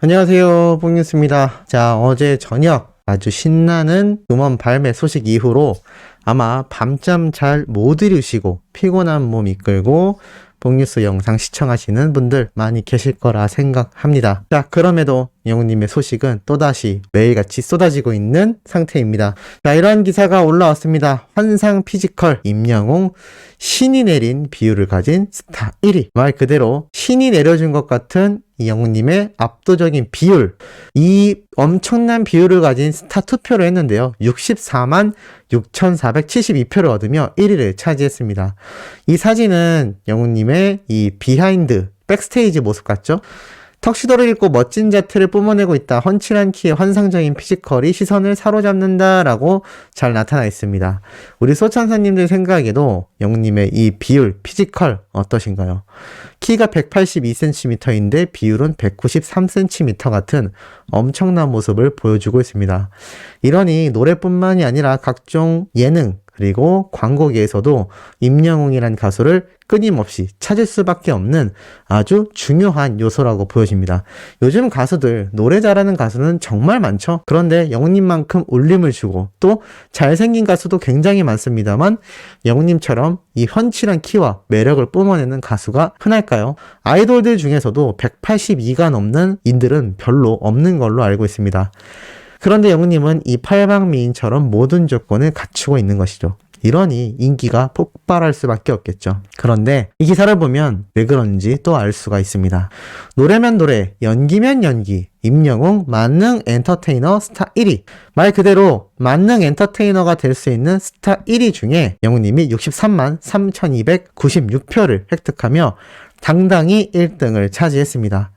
안녕하세요, 뽕뉴스입니다. 자, 어제 저녁 아주 신나는 음원 발매 소식 이후로 아마 밤잠 잘 못 이루시고 피곤한 몸 이끌고 뽕뉴스 영상 시청하시는 분들 많이 계실 거라 생각합니다. 자, 그럼에도 영우님의 소식은 또다시 매일같이 쏟아지고 있는 상태입니다. 자, 이러한 기사가 올라왔습니다. 환상 피지컬 임영웅 신이 내린 비율을 가진 스타 1위. 말 그대로 신이 내려준 것 같은 이 영우님의 압도적인 비율, 이 엄청난 비율을 가진 스타 투표를 했는데요. 64만 6,472표를 얻으며 1위를 차지했습니다. 이 사진은 영우님의 이 비하인드, 백스테이지 모습 같죠? 턱시도를 입고 멋진 자태를 뿜어내고 있다. 훤칠한 키에 환상적인 피지컬이 시선을 사로잡는다라고 잘 나타나 있습니다. 우리 소찬사님들 생각에도 영우님의 이 비율, 피지컬 어떠신가요? 키가 182cm인데 비율은 193cm 같은 엄청난 모습을 보여주고 있습니다. 이러니 노래뿐만이 아니라 각종 예능 그리고 광고계에서도 임영웅이란 가수를 끊임없이 찾을 수밖에 없는 아주 중요한 요소라고 보여집니다. 요즘 가수들, 노래 잘하는 가수는 정말 많죠. 그런데 영웅님만큼 울림을 주고 또 잘생긴 가수도 굉장히 많습니다만 영웅님처럼 이 훤칠한 키와 매력을 뿜어내는 가수가 흔할까요? 아이돌들 중에서도 182가 넘는 인들은 별로 없는 걸로 알고 있습니다. 그런데 영웅님은 이 팔방미인처럼 모든 조건을 갖추고 있는 것이죠. 이러니 인기가 폭발할 수밖에 없겠죠. 그런데 이 기사를 보면 왜 그런지 또 알 수가 있습니다. 노래면 노래, 연기면 연기, 임영웅 만능 엔터테이너 스타 1위. 말 그대로 만능 엔터테이너가 될 수 있는 스타 1위 중에 영웅님이 63만 3,296표를 획득하며 당당히 1등을 차지했습니다.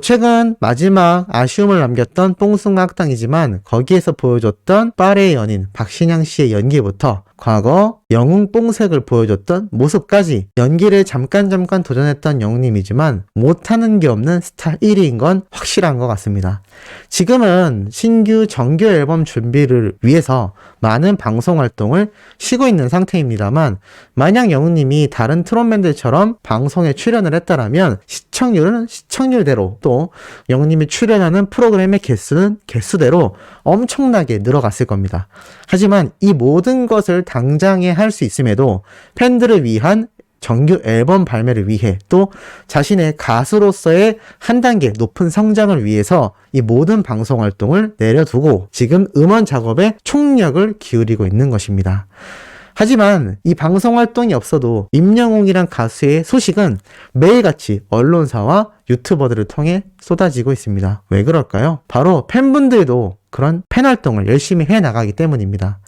최근 마지막 아쉬움을 남겼던 뽕숭아 학당이지만 거기에서 보여줬던 빠레의 연인 박신양 씨의 연기부터 과거 영웅 뽕색을 보여줬던 모습까지 연기를 잠깐 도전했던 영웅님이지만 못하는 게 없는 스타 1위인 건 확실한 것 같습니다. 지금은 신규 정규 앨범 준비를 위해서 많은 방송 활동을 쉬고 있는 상태입니다만 만약 영웅님이 다른 트롯맨들처럼 방송에 출연을 했다라면 시청률은 시청률대로 또 영웅님이 출연하는 프로그램의 개수는 개수대로 엄청나게 늘어갔을 겁니다. 하지만 이 모든 것을 당장에 할 수 있음에도 팬들을 위한 정규 앨범 발매를 위해 또 자신의 가수로서의 한 단계 높은 성장을 위해서 이 모든 방송 활동을 내려두고 지금 음원 작업에 총력을 기울이고 있는 것입니다. 하지만 이 방송 활동이 없어도 임영웅이란 가수의 소식은 매일같이 언론사와 유튜버들을 통해 쏟아지고 있습니다. 왜 그럴까요? 바로 팬분들도 그런 팬 활동을 열심히 해나가기 때문입니다.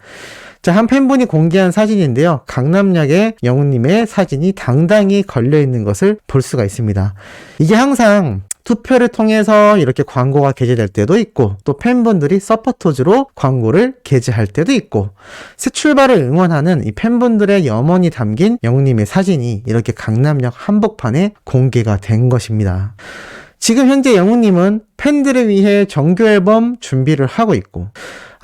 자, 한 팬분이 공개한 사진인데요. 강남역에 영웅님의 사진이 당당히 걸려있는 것을 볼 수가 있습니다. 이게 항상 투표를 통해서 이렇게 광고가 게재될 때도 있고 또 팬분들이 서포터즈로 광고를 게재할 때도 있고 새 출발을 응원하는 이 팬분들의 염원이 담긴 영웅님의 사진이 이렇게 강남역 한복판에 공개가 된 것입니다. 지금 현재 영웅님은 팬들을 위해 정규 앨범 준비를 하고 있고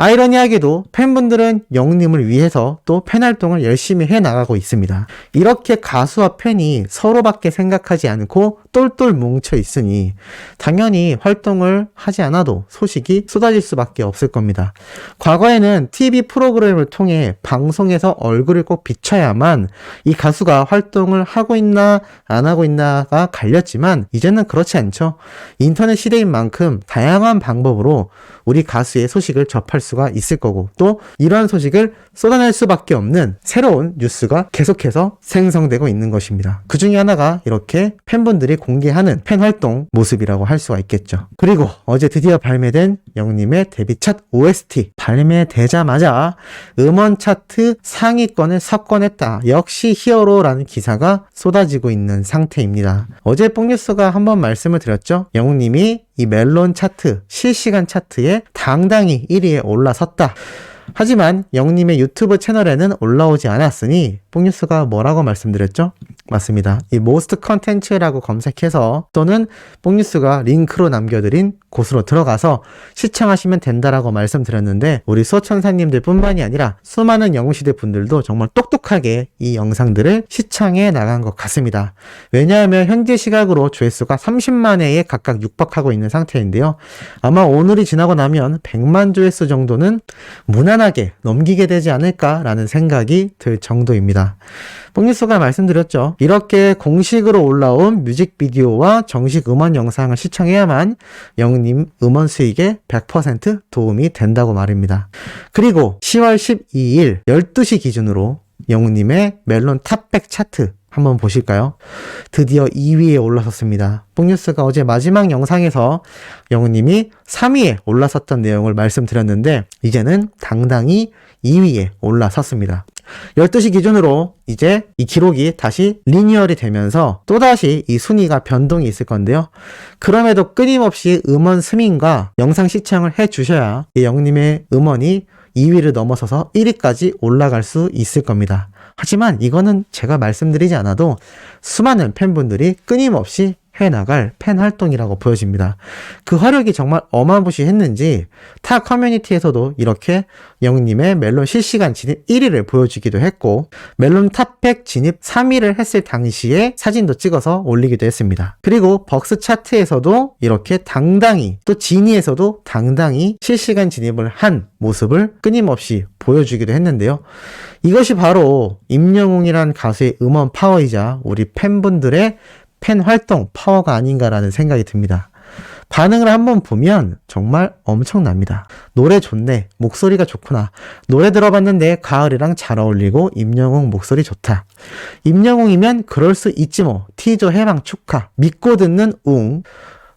아이러니하게도 팬분들은 영웅님을 위해서 또 팬활동을 열심히 해나가고 있습니다. 이렇게 가수와 팬이 서로밖에 생각하지 않고 똘똘 뭉쳐 있으니 당연히 활동을 하지 않아도 소식이 쏟아질 수밖에 없을 겁니다. 과거에는 TV 프로그램을 통해 방송에서 얼굴을 꼭 비춰야만 이 가수가 활동을 하고 있나 안 하고 있나가 갈렸지만 이제는 그렇지 않죠. 인터넷 시대인 만큼 다양한 방법으로 우리 가수의 소식을 접할 수가 있을 거고 또 이러한 소식을 쏟아낼 수밖에 없는 새로운 뉴스가 계속해서 생성되고 있는 것입니다. 그 중에 하나가 이렇게 팬분들이 공개하는 팬활동 모습이라고 할 수가 있겠죠. 그리고 어제 드디어 발매된 영웅님의 데뷔 첫 OST 발매되자마자 음원 차트 상위권을 석권했다. 역시 히어로라는 기사가 쏟아지고 있는 상태입니다. 어제 뽕뉴스가 한번 말씀을 드렸죠. 영웅님이 이 멜론 차트, 실시간 차트에 당당히 1위에 올라섰다. 하지만 영님의 유튜브 채널에는 올라오지 않았으니 뽕뉴스가 뭐라고 말씀드렸죠? 맞습니다. 이 most 컨텐츠라고 검색해서 또는 뽕뉴스가 링크로 남겨드린 곳으로 들어가서 시청하시면 된다라고 말씀드렸는데 우리 수호천사님들 뿐만이 아니라 수많은 영웅시대 분들도 정말 똑똑하게 이 영상들을 시청해 나간 것 같습니다. 왜냐하면 현재 시각으로 조회수가 30만 회에 각각 육박하고 있는 상태인데요. 아마 오늘이 지나고 나면 100만 조회수 정도는 무난하게 넘기게 되지 않을까라는 생각이 들 정도입니다. 뽕뉴스가 말씀드렸죠. 이렇게 공식으로 올라온 뮤직비디오와 정식 음원 영상을 시청해야만 영님 음원 수익에 100% 도움이 된다고 말입니다. 그리고 10월 12일 12시 기준으로 영님의 멜론 탑100 차트 한번 보실까요? 드디어 2위에 올라섰습니다. 뽕뉴스가 어제 마지막 영상에서 영우님이 3위에 올라섰던 내용을 말씀드렸는데 이제는 당당히 2위에 올라섰습니다. 12시 기준으로 이제 이 기록이 다시 리니얼이 되면서 또다시 이 순위가 변동이 있을 건데요. 그럼에도 끊임없이 음원 스밍과 영상 시청을 해주셔야 이 영님의 음원이 2위를 넘어서서 1위까지 올라갈 수 있을 겁니다. 하지만 이거는 제가 말씀드리지 않아도 수많은 팬분들이 끊임없이 해나갈 팬 활동이라고 보여집니다. 그 화력이 정말 어마무시했는지 타 커뮤니티에서도 이렇게 영님의 멜론 실시간 진입 1위를 보여주기도 했고 멜론 탑100 진입 3위를 했을 당시에 사진도 찍어서 올리기도 했습니다. 그리고 벅스 차트에서도 이렇게 당당히 또 지니에서도 당당히 실시간 진입을 한 모습을 끊임없이 보여주기도 했는데요. 이것이 바로 임영웅이란 가수의 음원 파워이자 우리 팬분들의 팬 활동 파워가 아닌가라는 생각이 듭니다. 반응을 한번 보면 정말 엄청납니다. 노래 좋네, 목소리가 좋구나, 노래 들어봤는데 가을이랑 잘 어울리고 임영웅 목소리 좋다, 임영웅이면 그럴 수 있지 뭐, 티저 해방 축하, 믿고 듣는 웅,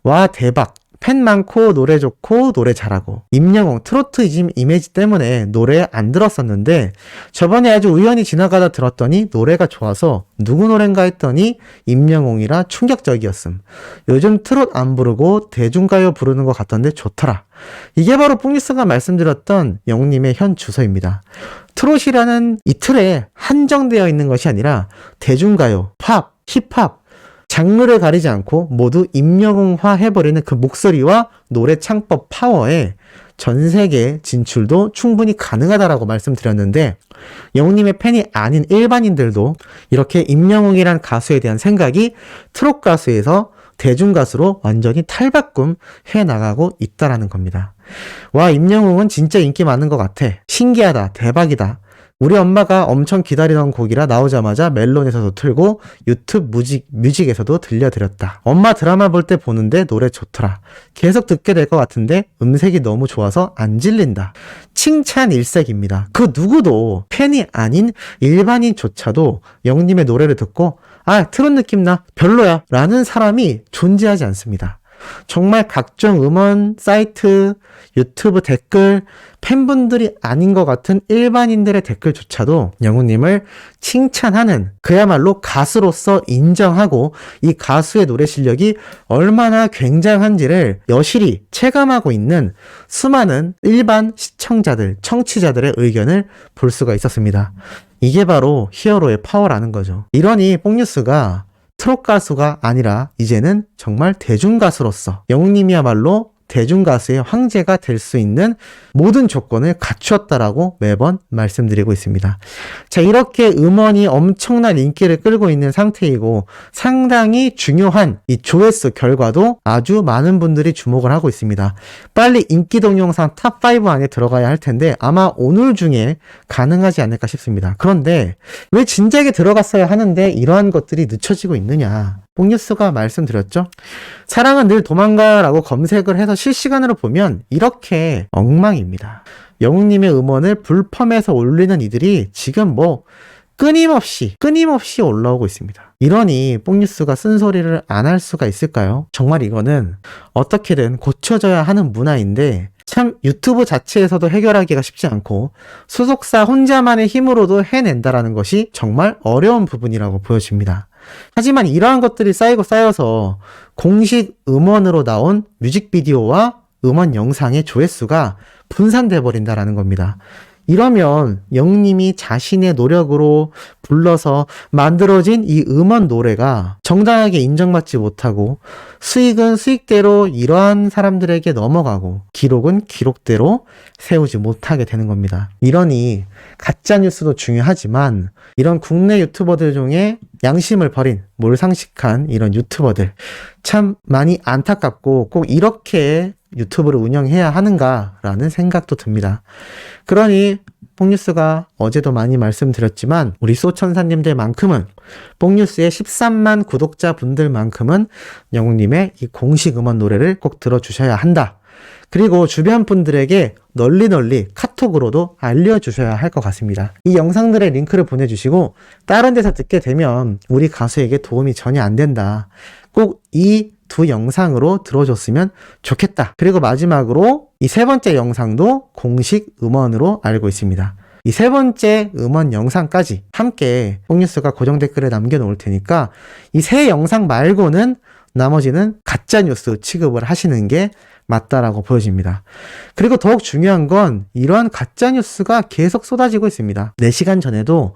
와 대박, 팬 많고 노래 좋고 노래 잘하고, 임영웅 트로트 이미지 때문에 노래 안 들었었는데 저번에 아주 우연히 지나가다 들었더니 노래가 좋아서 누구 노래인가 했더니 임영웅이라 충격적이었음. 요즘 트롯 안 부르고 대중가요 부르는 것 같던데 좋더라. 이게 바로 뽕뉴스가 말씀드렸던 영웅님의 현 주소입니다. 트롯이라는 이 틀에 한정되어 있는 것이 아니라 대중가요, 팝, 힙합 장르를 가리지 않고 모두 임영웅화 해버리는 그 목소리와 노래 창법 파워에 전 세계 진출도 충분히 가능하다라고 말씀드렸는데 영웅님의 팬이 아닌 일반인들도 이렇게 임영웅이란 가수에 대한 생각이 트롯 가수에서 대중가수로 완전히 탈바꿈 해나가고 있다라는 겁니다. 와, 임영웅은 진짜 인기 많은 것 같아. 신기하다. 대박이다. 우리 엄마가 엄청 기다리던 곡이라 나오자마자 멜론에서도 틀고 유튜브 뮤직에서도 들려드렸다. 엄마 드라마 볼 때 보는데 노래 좋더라. 계속 듣게 될 것 같은데 음색이 너무 좋아서 안 질린다. 칭찬 일색입니다. 그 누구도 팬이 아닌 일반인조차도 영님의 노래를 듣고 아, 트롯 느낌 나, 별로야 라는 사람이 존재하지 않습니다. 정말 각종 음원 사이트, 유튜브 댓글, 팬분들이 아닌 것 같은 일반인들의 댓글조차도 영웅님을 칭찬하는, 그야말로 가수로서 인정하고 이 가수의 노래 실력이 얼마나 굉장한지를 여실히 체감하고 있는 수많은 일반 시청자들, 청취자들의 의견을 볼 수가 있었습니다. 이게 바로 히어로의 파워라는 거죠. 이러니 뽕뉴스가 트롯 가수가 아니라 이제는 정말 대중가수로서 영웅님이야말로 대중가수의 황제가 될 수 있는 모든 조건을 갖추었다라고 매번 말씀드리고 있습니다. 자, 이렇게 음원이 엄청난 인기를 끌고 있는 상태이고 상당히 중요한 이 조회수 결과도 아주 많은 분들이 주목을 하고 있습니다. 빨리 인기 동영상 탑5 안에 들어가야 할 텐데 아마 오늘 중에 가능하지 않을까 싶습니다. 그런데 왜 진작에 들어갔어야 하는데 이러한 것들이 늦춰지고 있느냐? 뽕뉴스가 말씀드렸죠. 사랑은 늘 도망가라고 검색을 해서 실시간으로 보면 이렇게 엉망입니다. 영웅님의 음원을 불펌해서 올리는 이들이 지금 끊임없이 올라오고 있습니다. 이러니 뽕뉴스가 쓴소리를 안 할 수가 있을까요? 정말 이거는 어떻게든 고쳐져야 하는 문화인데 참 유튜브 자체에서도 해결하기가 쉽지 않고 소속사 혼자만의 힘으로도 해낸다라는 것이 정말 어려운 부분이라고 보여집니다. 하지만 이러한 것들이 쌓여서 공식 음원으로 나온 뮤직비디오와 음원 영상의 조회수가 분산돼 버린다라는 겁니다. 이러면 영님이 자신의 노력으로 불러서 만들어진 이 음원 노래가 정당하게 인정받지 못하고 수익은 수익대로 이러한 사람들에게 넘어가고 기록은 기록대로 세우지 못하게 되는 겁니다. 이러니 가짜뉴스도 중요하지만 이런 국내 유튜버들 중에 양심을 버린 몰상식한 이런 유튜버들 참 많이 안타깝고 꼭 이렇게 유튜브를 운영해야 하는가라는 생각도 듭니다. 그러니 뽕뉴스가 어제도 많이 말씀드렸지만 우리 소천사님들만큼은 뽕뉴스의 13만 구독자분들만큼은 영웅님의 이 공식 음원 노래를 꼭 들어주셔야 한다. 그리고 주변 분들에게 널리 카톡으로도 알려주셔야 할 것 같습니다. 이 영상들의 링크를 보내주시고 다른 데서 듣게 되면 우리 가수에게 도움이 전혀 안 된다. 꼭 이 두 영상으로 들어줬으면 좋겠다. 그리고 마지막으로 이 세 번째 영상도 공식 음원으로 알고 있습니다. 이 세 번째 음원 영상까지 함께 뽕뉴스가 고정 댓글에 남겨놓을 테니까 이 세 영상 말고는 나머지는 가짜뉴스 취급을 하시는 게 맞다라고 보여집니다. 그리고 더욱 중요한 건 이러한 가짜뉴스가 계속 쏟아지고 있습니다. 4시간 전에도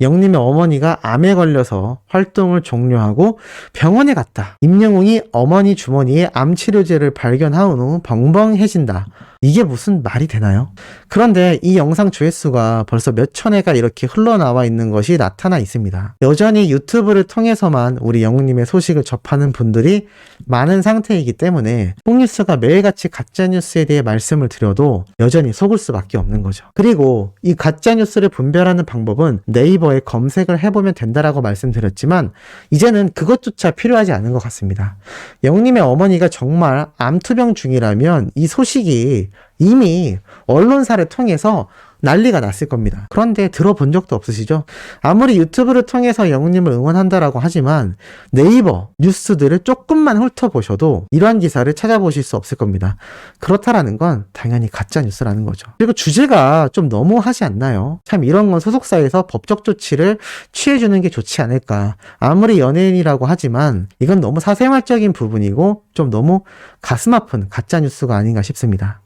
영님의 어머니가 암에 걸려서 활동을 종료하고 병원에 갔다. 임영웅이 어머니 주머니에 암치료제를 발견한 후 벙벙해진다. 이게 무슨 말이 되나요? 그런데 이 영상 조회수가 벌써 몇천 회가 이렇게 흘러나와 있는 것이 나타나 있습니다. 여전히 유튜브를 통해서만 우리 영웅님의 소식을 접하는 분들이 많은 상태이기 때문에 뽕뉴스가 매일같이 가짜뉴스에 대해 말씀을 드려도 여전히 속을 수밖에 없는 거죠. 그리고 이 가짜뉴스를 분별하는 방법은 네이버에 검색을 해보면 된다라고 말씀드렸지만 이제는 그것조차 필요하지 않은 것 같습니다. 영웅님의 어머니가 정말 암투병 중이라면 이 소식이 이미 언론사를 통해서 난리가 났을 겁니다. 그런데 들어본 적도 없으시죠? 아무리 유튜브를 통해서 영웅님을 응원한다라고 하지만 네이버 뉴스들을 조금만 훑어보셔도 이러한 기사를 찾아보실 수 없을 겁니다. 그렇다라는 건 당연히 가짜 뉴스라는 거죠. 그리고 주제가 좀 너무하지 않나요? 참 이런 건 소속사에서 법적 조치를 취해주는 게 좋지 않을까. 아무리 연예인이라고 하지만 이건 너무 사생활적인 부분이고 좀 너무 가슴 아픈 가짜 뉴스가 아닌가 싶습니다.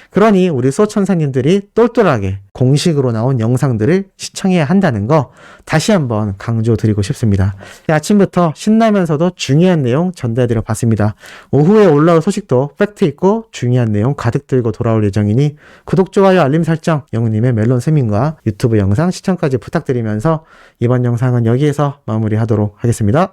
그러니 우리 소천사님들이 똘똘하게 공식으로 나온 영상들을 시청해야 한다는 거 다시 한번 강조드리고 싶습니다. 아침부터 신나면서도 중요한 내용 전달드려 봤습니다. 오후에 올라올 소식도 팩트 있고 중요한 내용 가득 들고 돌아올 예정이니 구독, 좋아요, 알림 설정, 영웅님의 멜론 스밍과 유튜브 영상 시청까지 부탁드리면서 이번 영상은 여기에서 마무리하도록 하겠습니다.